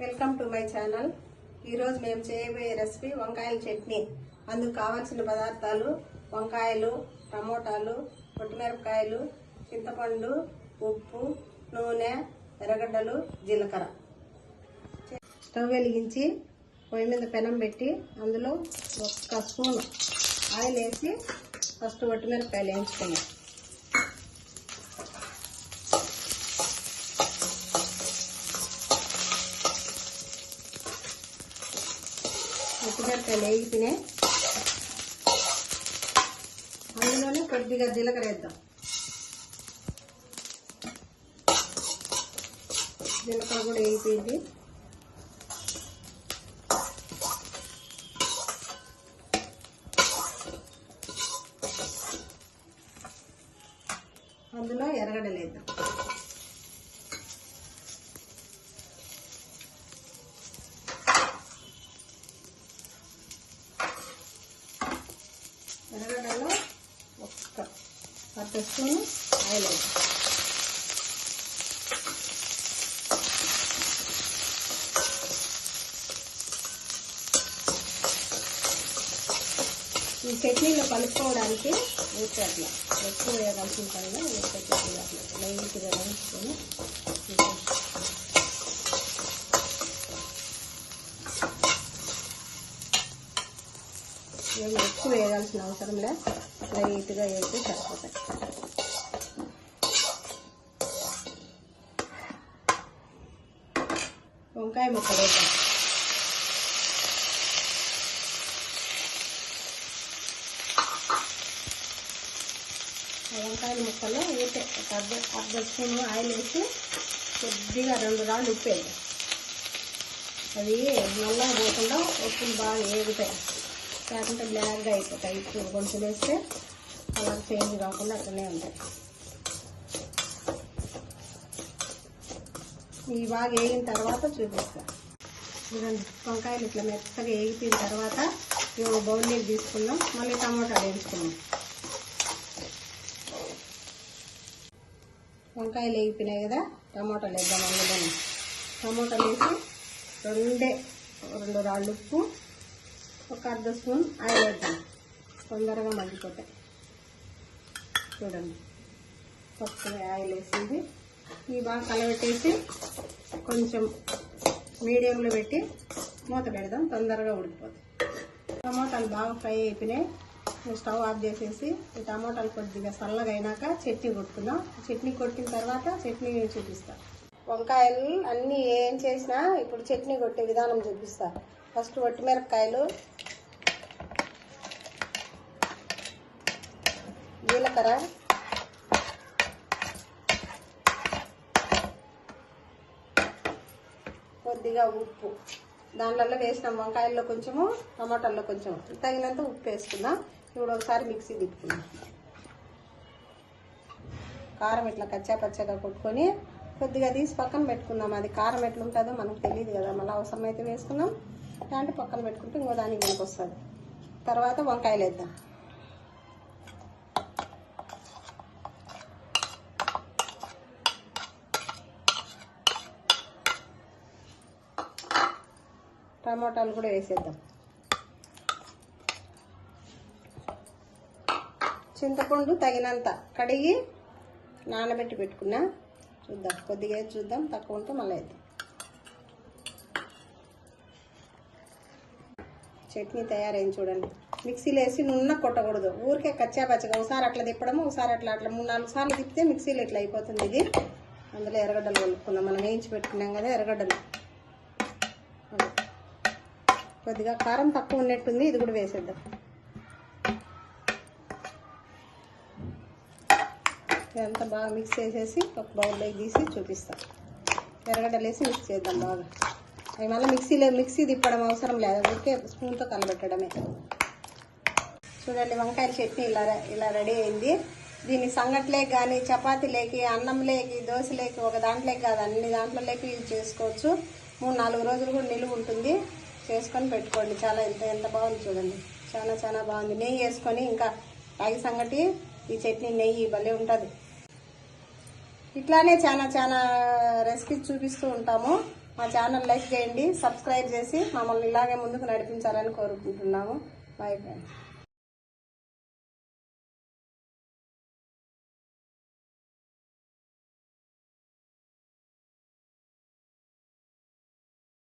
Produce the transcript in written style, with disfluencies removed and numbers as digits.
Welcome to my channel. ఈరోజు మేము చేయబోయే రెసిపీ వంకాయల చట్నీ. అందుకు కావాల్సిన పదార్థాలు వంకాయలు, టమోటాలు, పొట్టిమిరపకాయలు, చింతపండు, ఉప్పు, నూనె, ఎర్రగడ్డలు, జీలకర్ర. స్టవ్ వెలిగించి పొయ్యి మీద పెనం పెట్టి అందులో 1 స్పూన్ ఆయిల్ వేసి ఫస్ట్ పొట్టిమిరపకాయలు వేయించుకున్నాం. పొట్టిమిరపకాయలు వేగిపోయినాయి. అందులోనే కొద్దిగా జీలకర్ర వేద్దాం. జీలకర్ర కూడా వేగిపోయింది. అందులో ఎర్రగడ్డలు వేద్దాం. ఎర్రగడ్డలో 1 స్పూన్ ఆయిల్ వేద్దాం. ఈ చట్నీలో కలుపుకోవడానికి ఊరికే అట్లా ఎక్కువ వేయవలసిన పనిగా ఊరికే చట్నీ అట్లా లైట్గా వేయించుకొని ఏమి ఎక్కువ వేయాల్సిన అవసరం లేదు, లైట్గా వేస్తే సరిపోతాయి. వంకాయ ముక్కలు వేద్దాం. వంకాయల ముక్కలు వేసే అర్ధ స్పూన్ ఆయిల్ వేసి కొద్దిగా 2 రాళ్ళు ఉప్పు వేద్దాం. అవి నల్లగా పోకుండా ఉప్పులు బాగా వేగుతాయి, లేకుంటే బ్లాక్గా అయిపోతాయి. ఇప్పుడు కొంచెం వేస్తే కలర్ చేంజ్ కాకుండా అట్లనే ఉంటాయి. ఇవి బాగా వేగిన తర్వాత చూపిస్తా. వంకాయలు ఇట్లా మెత్తగా వేగిపోయిన తర్వాత ఇవి బౌల్లోకి తీసుకుందాం. మళ్ళీ టమాటాలు వేయించుకుందాం. వంకాయలు వేగిపోయినాయి కదా, టమాటాలు వేద్దాం. అందులోనే టమాటాలు వేసి 2 రాళ్ళు ఉప్పు, 1 అర్ధ స్పూన్ ఆయిల్ వేద్దాం. తొందరగా మగ్గిపోతాయి. చూడండి, కొత్తగా ఆయిల్ వేసింది. ఇవి బాగా కలబెట్టేసి కొంచెం మీడియంలో పెట్టి మూత పెడదాం, తొందరగా ఉడికిపోతాయి. టమాటాలు బాగా ఫ్రై అయిపోయినాయి. స్టవ్ ఆఫ్ చేసేసి ఈ టమాటాలు కొద్దిగా చల్లగా అయినాక చట్నీ కొట్టుకుందాం. చట్నీ కొట్టిన తర్వాత చట్నీ చూపిస్తా. వంకాయలు అన్నీ ఏం చేసినా ఇప్పుడు చట్నీ కొట్టే విధానం చూపిస్తా. ఫస్ట్ పొట్టిమిరపకాయలు, జీలకర్ర, కొద్దిగా ఉప్పు, దానిలో వేసినాం. వంకాయల్లో కొంచెము, టమాటాల్లో కొంచెం, తగినంత ఉప్పు వేసుకుందాం. ఇప్పుడు ఒకసారి మిక్సీ తిప్పుకుందాం. కారం ఇట్లా కచ్చా పచ్చగా కొట్టుకొని కొద్దిగా తీసి పక్కన పెట్టుకుందాం. అది కారం ఎట్లుంటుందో మనకు తెలియదు కదా, మళ్ళీ అవసరమైతే వేసుకుందాం, దాంట్లో పక్కన పెట్టుకుంటే ఇంకో దానికి మనకు వస్తుంది. తర్వాత వంకాయలు వేద్దాం. టమాటాలు కూడా వేసేద్దాం. చింతపండు తగినంత కడిగి నానబెట్టి పెట్టుకున్నా. చూద్దాం, కొద్దిగా చూద్దాం, తక్కువ ఉంటే మళ్ళీ వేద్దాం. చట్నీ తయారైంది చూడండి. మిక్సీలో వేసి నున్న కొట్టకూడదు, ఊరికే కచ్చా పచ్చగా ఒకసారి అట్లా తిప్పడము, ఒకసారి అట్లా 3-4 సార్లు తిప్పితే మిక్సీలో ఇట్లా అయిపోతుంది. ఇది అందులో ఎర్రగడ్డలు కలుపుకున్నాం. మనం వేయించి పెట్టుకున్నాం కదా ఎర్రగడ్డలు. కొద్దిగా కారం తక్కువ ఉన్నట్టుంది, ఇది కూడా వేసేద్దాం. ఇదంతా బాగా మిక్స్ చేసేసి ఒక బౌల్లోకి తీసి చూపిస్తాం. ఎర్రగడ్డలు వేసి మిక్స్ చేద్దాం బాగా. అవి మళ్ళీ మిక్సీ తిప్పడం అవసరం లేదు, ఊరికే స్పూన్తో కలబెట్టడమే. చూడండి, వంకాయల చట్నీ ఇలా రెడీ అయింది. దీన్ని సంగట్లేకి కానీ, చపాతీలేకి, అన్నంలేకి, దోశలేకి, ఒక దాంట్లోకి కాదు అన్ని దాంట్లోకి యూజ్ చేసుకోవచ్చు. 3-4 రోజులు కూడా నిలువ ఉంటుంది. చేసుకొని పెట్టుకోండి. చాలా ఎంత బాగుంది చూడండి, చాలా బాగుంది. నెయ్యి వేసుకొని ఇంకా రాగి సంగటి, ఈ చట్నీ నెయ్యి భలే ఉంటుంది. ఇట్లానే చాలా రెసిపీస్ చూపిస్తూ ఉంటాము. మా ఛానల్ లైక్ చేయండి, సబ్స్క్రైబ్ చేసి మమ్మల్ని ఇలాగే ముందుకు నడిపించాలని కోరుకుంటున్నాము. Bye friends.